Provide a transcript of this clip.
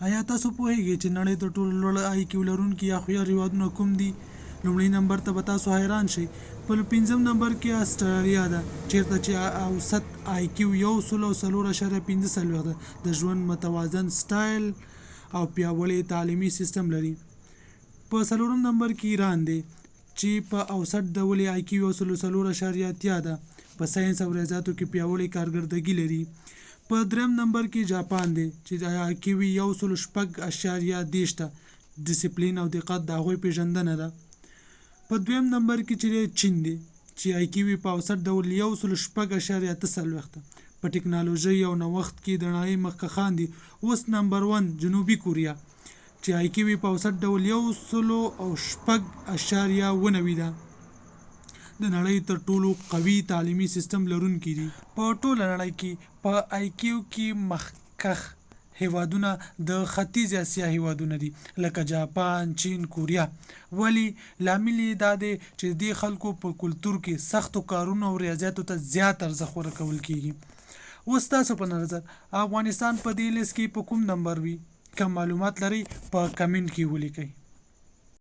آیا تاسو پوهیږئ چې نړۍ تر ټولو لوړ آی کیو لرونکي یا هوښیار هېوادونه کوم دي؟ لومړي نمبر ته به تاسو حیران شئ. په 5م نمبر کې استرالیا ده، چیرته چې اوسط آی کیو 104.15 ده. د ژوند متوازن سټایل او پیاوړی تعلیمي سیستم لري. په 4م نمبر کې ایران دی چې په اوسط ډول آی کیو 104.3 ده. په ساینس او ریاضیاتو کې پیاوړی کارکردګي لري. په 3م نمبر کې جاپان دی چې آی کیو 106.30 ده. ډیسپلین او دقت د هغوی پیژندنه ده. په 2م نمبر کې چې چین دی چې آی کیو په اوسط ډول 106.43 ده. په ټکنالوژي او نوښت کې د نړۍ مخکښان دي. اوس نمبر 1 جنوبي کوریا چې آی کیو په اوسط ډول 106.90 ده. د نړۍ تر ټولو قوي تعلیمي سیستم لرونکي دي. په ټوله نړۍ کې په آی کیو کې مخکښ هیوادونه د ختیځ اسیا هیوادونه دي لکه جاپان، چین، کوریا. ولی لامل یې دا دی چې د خلکو په کلتور کې سختو کارونو او ریاضیاتو ته زیات ارزښت ورکول کیږي. اوس تاسو په نظر افغانستان په دې لیست کې په کوم نمبر وي؟ که معلومات لرئ په کمنټ کې ولیکئ.